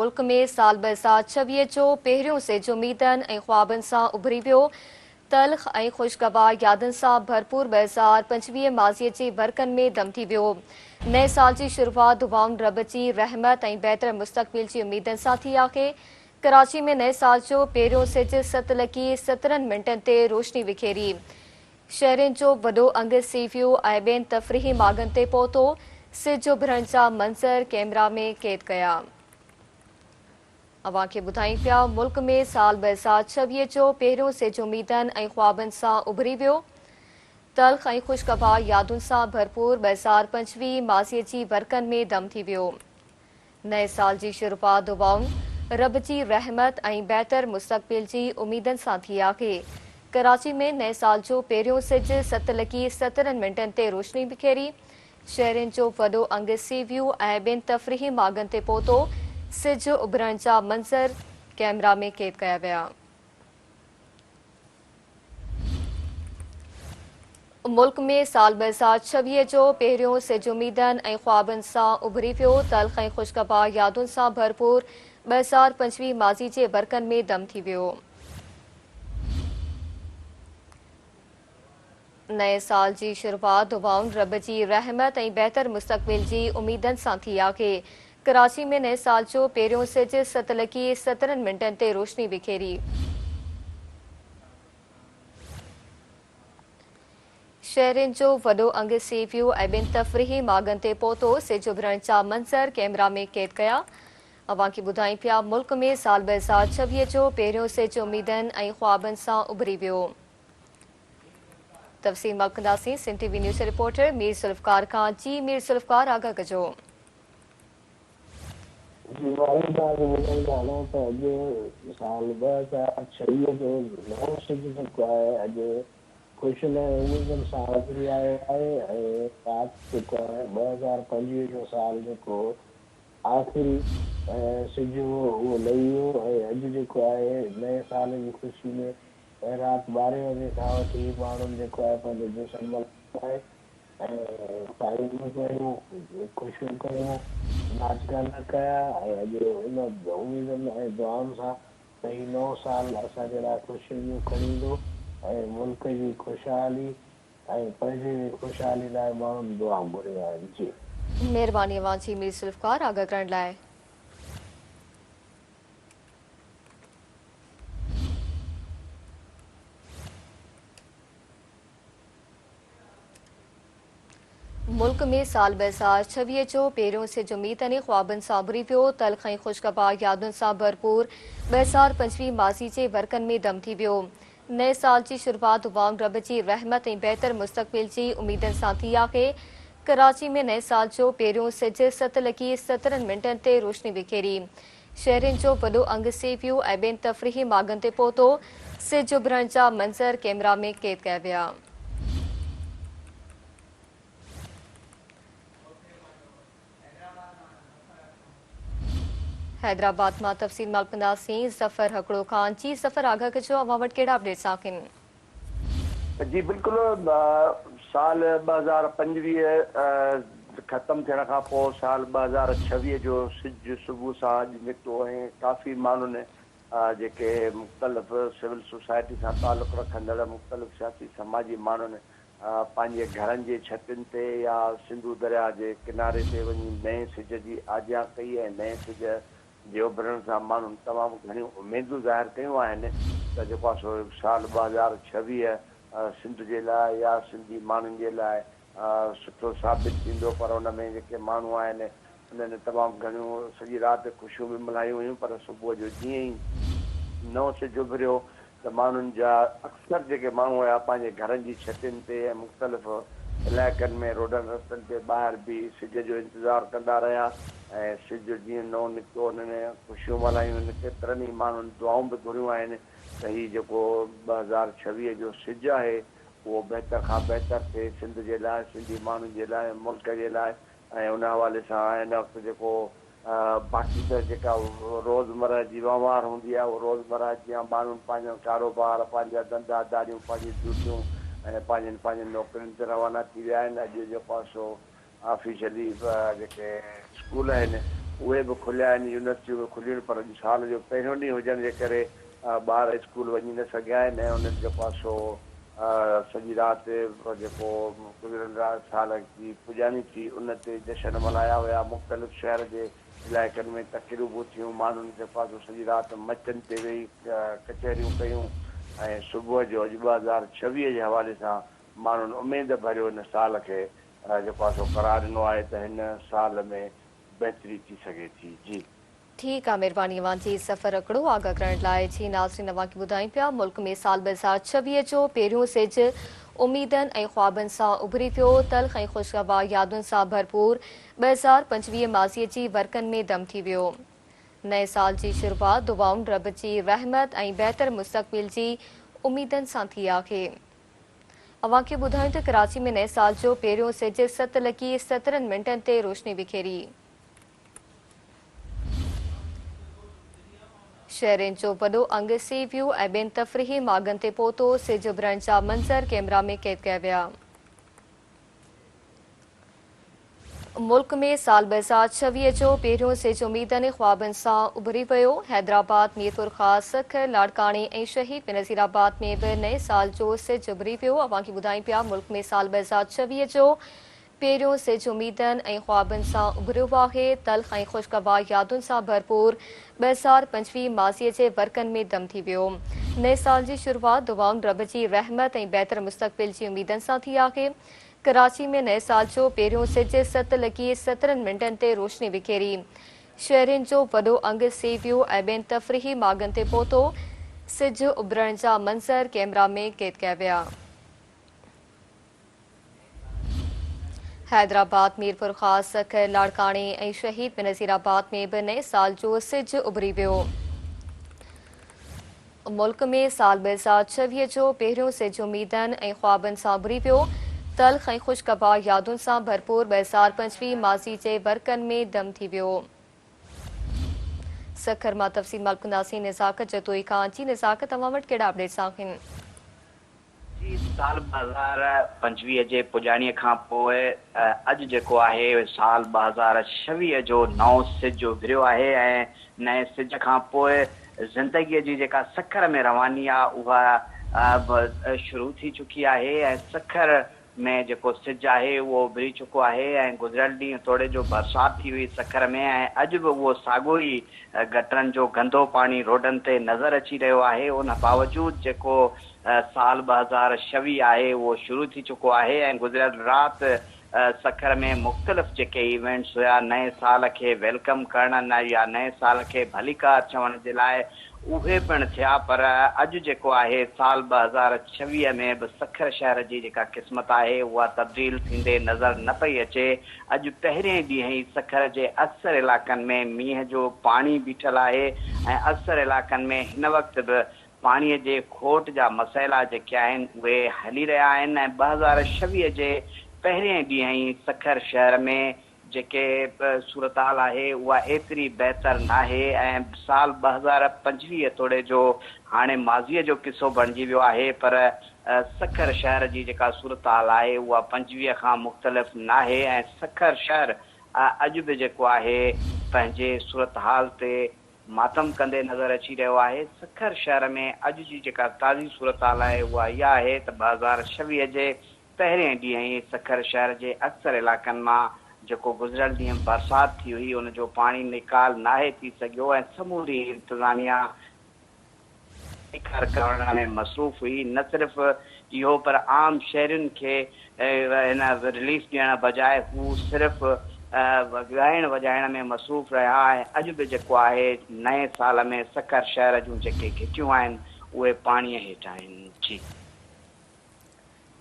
मुल्क में साल 2026 जो पहिरियों सिज उम्मीदनि ऐं ख्वाबनि सां उभरी वियो। तल्ख़ ऐं ख़ुशगवार यादनि सां भरपूर 2025 माज़ीअ जे बरक़नि में दम थी वियो। नए साल जी शुरूआत दुआउनि रब जी रहमत ऐं बहितर मुस्तक़बिल जी उम्मीदनि सां थी आहे। कराची में नए साल जो पहिरियों सिज 7:17 ते रोशनी विखेरी। शहरनि जो वॾो अंगु सी वियो ऐं ॿियनि तफ़रीही माॻनि ते पहुतो। सिज उभरण जा मंज़र कैमरा में क़ैद कया। अवां खे ॿुधायूं पिया मुल्क में साल 2026 जो पहिरियों सिज उम्मीदनि ऐं ख्वाबनि सां उभरी वियो। तल्ख़ ऐं ख़ुशगवार यादुनि सां भरपूर 2025 माज़ीअ जी बरक़नि में दम थी वियो। नए साल जी शुरूआत दुआउनि रब जी रहमत ऐं बहितर मुस्तक़बिल जी उम्मीदनि सां थी आहे। कराची में नए साल जो पहिरियों सिज 7:17 ते रोशनी बिखेरी। शहरनि जो वॾो अंगु सी वियो ऐं ॿियनि तफ़रीही माॻनि ते पहुतो। सिज उभरण जा मंज़र कैमरा में क़ैद कया विया। मुल्क में साल 2026 जो पहिरियों सिज उम्मीदनि ऐं ख्वाबनि सां उभरी वियो। तल्ख़ ऐं ख़ुशगवार यादुनि सां भरपूर 2025 माज़ी जे बरक़नि में दम थी वियो। नए साल जी शुरूआत दुआउनि रब जी रहमत ऐं बहितर मुस्तक़बिल जी उम्मीदनि सां थी आहे। कराची में नए साल जो पहिरियों सिज 7:17 ते रोशनी बिखेरी। शहरनि जो वॾो अंगु सी वियो ऐं ॿियनि तफ़रीही माॻनि ते पहुतो। सिज उभरण जा मंज़र कैमरा में क़ैद कया। अवां खे ॿुधायूं पिया मुल्क में साल 2026 जो पहिरियों सिज उम्मीदनि ऐं ख्वाबनि सां उभरी वियो। तफ़सील मलकंदासीं Sindh TV news reporter Mir Zulfiqar Khan. जी मीर सुल्फ़कार, आगाह कजो। साल 2026 जो नओं सिज जेको आहे अॼु ख़ुशि न उम्मीदनि सां उभरी आयो आहे ऐं राति जेको आहे 2025 जो साल जेको आख़िरी सिज उहो लही वियो ऐं अॼु जेको आहे नए साल जी ख़ुशी में राति 12 बजे खां वठी माण्हुनि जेको आहे पंहिंजो जश्न मल्हायो आहे ऐं तारीफ़ूं कयूं, ख़ुशियूं कयूं, नाच गाना कया ऐं अॼु इन उम्मीदनि ऐं दुआउनि सां त हीउ नओं साल असांजे लाइ ख़ुशियूं खणी ईंदो ऐं मुल्क जी ख़ुशहाली ऐं पंहिंजी ख़ुशहाली लाइ माण्हुनि दुआऊं घुरियूं आहिनि। जी महिरबानी अवां जी मीर सुल्फ़कार आगाह करण लाइ। मुल्क में साल 2026 जो पहिरियों सिज उम्मीदनि ऐं ख्वाबनि सां उभरी वियो। तल्ख़ ऐं ख़ुशगवार यादुनि सां भरपूर 2025 माज़ी जे बरक़नि में दम थी वियो। नए साल जी शुरूआत दुआउनि रब जी रहमत ऐं बहितर मुस्तक़बिल जी उम्मीदनि सां थी आहे। कराची में नए साल जो पहिरियों सिज 7:17 ते रोशनी बिखेरी। शहरनि जो वॾो अंगु सी वियो ऐं ॿियनि तफ़रीही माॻनि ते पहुतो। सिज उभरण जा मंज़र कैमरा में क़ैद कया विया। हैदराबाद मां तफ़सील मलकंदासीं ज़फ़र हकड़ो खान। जी ज़फ़र, आगाह कजो अवां वटि कहिड़ा अपडेट्स आहिनि? जी बिल्कुलु साल 2025 ख़तमु थियण खां पोइ साल 2026 जो सिज सुबुह सां अॼु निकितो ऐं काफ़ी माण्हुनि जेके मुख़्तलिफ़ सिविल सोसाइटी सां तालुक़ु रखंदड़ मुख़्तलिफ़ सियासी समाजी माण्हुनि पंहिंजे घरनि जे छतुनि ते या सिंधू दरिया जे किनारे ते वञी नए सिज जी आजियां कई ऐं नए सिज जे उभरण सां माण्हुनि तमामु घणियूं उमेदूं ज़ाहिर कयूं आहिनि त जेको आहे सो साल 2026 सिंध जे लाइ या सिंधी माण्हुनि जे लाइ सुठो साबित थींदो। पर उन में जेके माण्हू आहिनि उन्हनि तमामु घणियूं सॼी राति ख़ुशियूं बि मल्हायूं हुयूं। पर सुबुह जो जीअं ई नओं सिज उभरियो त माण्हुनि जा अक्सर जेके माण्हू हुया पंहिंजे घरनि जी छतुनि ते ऐं मुख़्तलिफ़ इलाइक़नि में रोडनि रस्तनि ते ॿाहिरि बि सिज जो इंतज़ारु कंदा रहिया ऐं सिज जीअं नओं निकितो उन्हनि ख़ुशियूं मल्हायूं आहिनि। केतिरनि ई माण्हुनि दुआऊं बि घुरियूं आहिनि त हीउ जेको 2026 जो सिज आहे उहो बहितर खां बहितर थिए सिंध जे लाइ, सिंधी माण्हुनि जे लाइ, मुल्क जे लाइ। ऐं उन हवाले सां हिन वक़्तु जेको बाक़ी त जेका रोज़मर्रा जी वहिंवार हूंदी आहे उहो रोज़मर्रा जीअं माण्हुनि पंहिंजो कारोबार, पंहिंजा धंधा दारियूं, पंहिंजी ड्यूटियूं ऐं पंहिंजनि नौकरियुनि ते रवाना थी विया आहिनि। अॼु जेको आहे सो ऑफिशियली जेके स्कूल आहिनि उहे बि खुलिया आहिनि, यूनिवर्सिटियूं बि खुलियूं, पर अॼु साल जो पहिरियों ॾींहुं हुजण जे करे ॿार स्कूल वञी न सघिया आहिनि ऐं उन्हनि जेको आहे सो सॼी राति जेको गुज़िरियल साल जी पुॼाणी थी उन ते जशन मल्हाया विया। मुख़्तलिफ़ शहर जे इलाइक़नि में तक़रीबूं थियूं, माण्हुनि जेको आहे सो सॼी राति मचनि ते वेही कचहरियूं कयूं ऐं सुबुह जो अॼु 2026 जे हवाले सां माण्हुनि उमेद भरियो हिन साल खे जेको आहे सो करार ॾिनो आहे त हिन साल में बहितरी थी सघे थी। जी ठीक आहे, महिरबानी अवां जी सफ़र हिकिड़ो आगाह करण लाइ। जी नाज़रीन, अवां खे ॿुधायूं पिया मुल्क में साल 2026 जो पहिरियों सिज उमीदनि ऐं ख्वाबनि सां उभरी पियो। तल्ख़ ऐं ख़ुशगवार यादुनि सां भरपूर 2025 माज़ीअ जी वर्कनि में दम थी वियो। नए साल जी शुरूआत दुआउनि रब जी रहमत ऐं बहितर मुस्तक़बिल जी उमीदनि सां थी आहे। अवां खे ॿुधायूं त कराची में नए साल जो पहिरियों सिज 7:17 ते रोशनी बिखेरी। शहरनि जो वॾो अंग सी व्यू ऐं ॿियनि तफ़रीही मार्गनि ते पहुतो। सिज उभरण जा मंज़र कैमरा में क़ैद कया विया। मुल्क में साल 2026 जो पहिरियों सिज उमीदनि ऐं ख्वाबनि सां उभरी वियो। हैदराबाद, मीरपुर ख़ास, सखर, लाड़कानी ऐं शहीद बेनज़ीराबाद में बि नए साल जो सिज उभरी पियो। अवां खे ॿुधायूं पिया मुल्क में साल 2026 जो पहिरियों सिज उमीदनि ऐं ख्वाबनि सां उभरियो आहे। तल्ख़ ऐं ख़ुशगवार यादुनि सां भरपूर 2025 माज़ीअ जे वर्कनि में दम थी वियो। नए साल जी शुरूआत दुआउनि रब जी रहमत ऐं बहितर मुस्तक़बिल जी उमीदनि सां थी आहे। कराची में नए साल जो पहिरियों सिज 7:17 ते रोशनी बिखेरी। शहरनि जो वॾो अंग सी व्यू ऐं ॿियनि तफ़रीही मार्गनि ते पहुतो। सिज उभरण जा मंज़र कैमरा में क़ैद कया विया। हैदराबाद, मीरपुर ख़ास, सखर, लाड़कानी ऐं शहीद बेनज़ीराबाद में बि नए साल जो सिज उभरी वियो। मुल्क में साल 2026 जो पहिरियों सिज उमीदनि ऐं ख्वाबनि सां उभरी पियो। तल्ख़ ऐं ख़ुशगवार यादुनि सां भरपूर 2025 माज़ी जे वर्कनि में दम थी वियो। सखर मां तफ़सील मालूम कंदासीं निज़ाकत जतोई खां। जी निज़ाकत, तव्हां वटि कहिड़ा अपडेट्स आहिनि? जी, साल 2025 जे पुॼाणीअ खां पोइ अॼु जेको आहे साल 2026 जो नओं सिज उभरियो आहे ऐं नए सिज खां पोइ ज़िंदगीअ जी जेका सखर में रवानी आहे उहा शुरू थी चुकी आहे ऐं सखर में जेको सिज आहे उहो उभरी चुको आहे ऐं गुज़िरियल ॾींहुं थोरे जो बरसाति थी हुई सखर में ऐं अॼु बि उहो साॻियो ई गटरनि जो गंदो पाणी रोडनि ते नज़र अची रहियो आहे। उन बावजूदि जेको साल 2026 आहे उहो शुरू थी चुको आहे ऐं गुज़िरियल राति सखर में मुख़्तलिफ़ जेके इवेंट्स हुया नए साल खे वेलकम करण या नए साल खे भलीकार चवण जे लाइ उहे पिणु थिया। पर अॼु जेको आहे साल 2026 में बि सखर शहर जी जेका क़िस्मत आहे उहा तब्दील थींदे नज़र न पई अचे। अॼु पहिरें ॾींहं ई सखर जे अक्सर इलाइक़नि में मींहं जो पाणी बीठल आहे ऐं अक्सर इलाइक़नि में हिन वक़्तु बि पाणीअ जे खोट जा मसइला जेके आहिनि उहे हली रहिया आहिनि ऐं 2026 जे पहिरें ॾींहं ई सखर शहर में जेके सूरताल आहे उहा एतिरी बहितर नाहे ऐं साल 2025 तोड़े जो हाणे माज़ीअ जो किसो बणिजी वियो आहे। पर सखर शहर जी जेका सूरताल आहे उहा 25 खां मुख़्तलिफ़ नाहे ऐं सखर शहर अॼु बि जेको आहे पंहिंजे सूरतहाल ते मातम कंदे नज़र अची रहियो आहे। सखर शहर में अॼु जी जेका ताज़ी सूरताल आहे उहा इहा आहे त 2026 जे पहिरें ॾींहं ई सखर शहर जे अक्सर इलाइक़नि मां जेको गुज़िरियल ॾींहुं बरसाति थी हुई उनजो पाणी निकाल नाहे थी सघियो ऐं समूरी इंतिज़ामिया करण में मसरूफ़ हुई। न सिर्फ़ इहो पर आम शहरियुनि खे हिन रिलीफ ॾियण बजाए हू सिर्फ़ु ॻाइण वॼाइण में मसरूफ़ रहिया ऐं अॼु बि जेको आहे नए साल में सखर शहर जूं जेके घिटियूं आहिनि उहे पाणीअ हेठि आहिनि। जी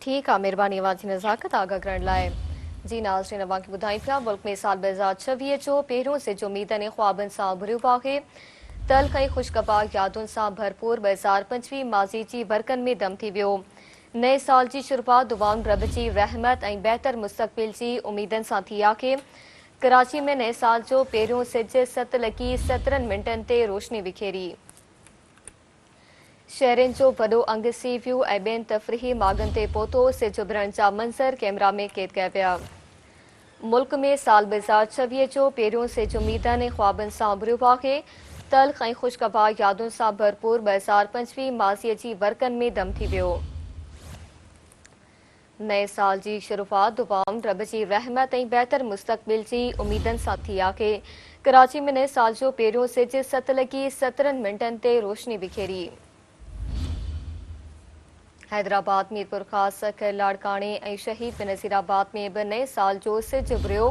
ठीकु आहे, महिरबानी अवां जी नज़ाकत आगाह करण लाइ। जी नाज़रीन, अवां खे ॿुधायूं पिया मुल्क में साल 2026 जो पहिरियों सिज उमीदनि ऐं ख्वाबनि सां उभरियो आहे। तल्ख़ ऐं ख़ुशगवार यादुनि सां भरपूर 2025 माज़ी जी बरकनि में दम थी वियो। नए साल जी शुरूआत दुआउनि रब जी रहमत ऐं बहितर मुस्तक़बिल जी उमीदनि सां थी आहे। कराची में नए साल जो पहिरियों सिज 7:17 ते रोशनी बिखेरी। शहरनि जो वॾो अंग सी व्यू ऐं ॿियनि तफ़रीही मार्गनि ते पहुतो। सिज उभरण जा मंज़र कैमरा में क़ैद कया विया। मुल्क में साल 2026 जो पहिरियों सिज उमीदनि ऐं ख्वाबनि सां उभरियो आहे। तल्ख़ ऐं ख़ुशगवार यादुनि सां भरपूर 2025 माज़ीअ जी वर्कनि में दम थी वियो। नए साल जी शुरूआत दुआउनि रब जी रहमत ऐं बहितर मुस्तक़बिल जी उमीदनि सां थी आहे। कराची में नए साल जो पहिरियों सिज 7:17 ते रोशनी बिखेरी। हैदराबाद, मीरपुर ख़ास, लाड़काणे ऐं शहीद बेनज़ीराबाद में बि नए साल जो सिज उभरियो।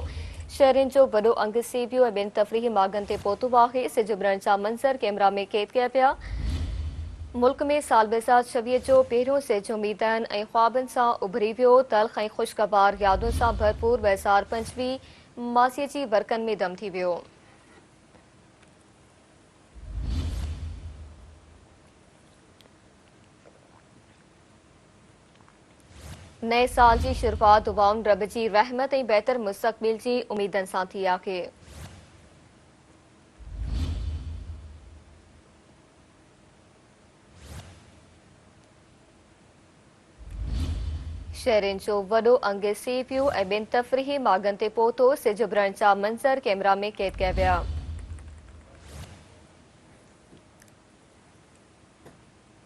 शहरनि जो वॾो अंग सीबियो ऐं ॿियनि तफ़रीही मागनि ते पहुतो आहे। सिज उभरण जा मंज़र कैमरा में क़ैद कया पिया। मुल्क में साल 2026 जो पहिरियों सिज उमीदनि ऐं ख्वाबनि सां उभरी वियो। तल्ख़ ऐं ख़ुशगवार यादुनि सां भरपूर 2025 माज़ीअ जी वर्कनि में दम थी वियो। नए साल जी शुरूआत दुआउनि रब जी रहमत ऐं बहितर मुस्तक़बिल जी उमीदनि सां थी आहे। शहरनि जो वॾो अंग सी पियो ऐं ॿियनि तफ़रीही मागनि ते पहुतो। सिज उभरण जा मंज़र कैमरा में क़ैद कया विया।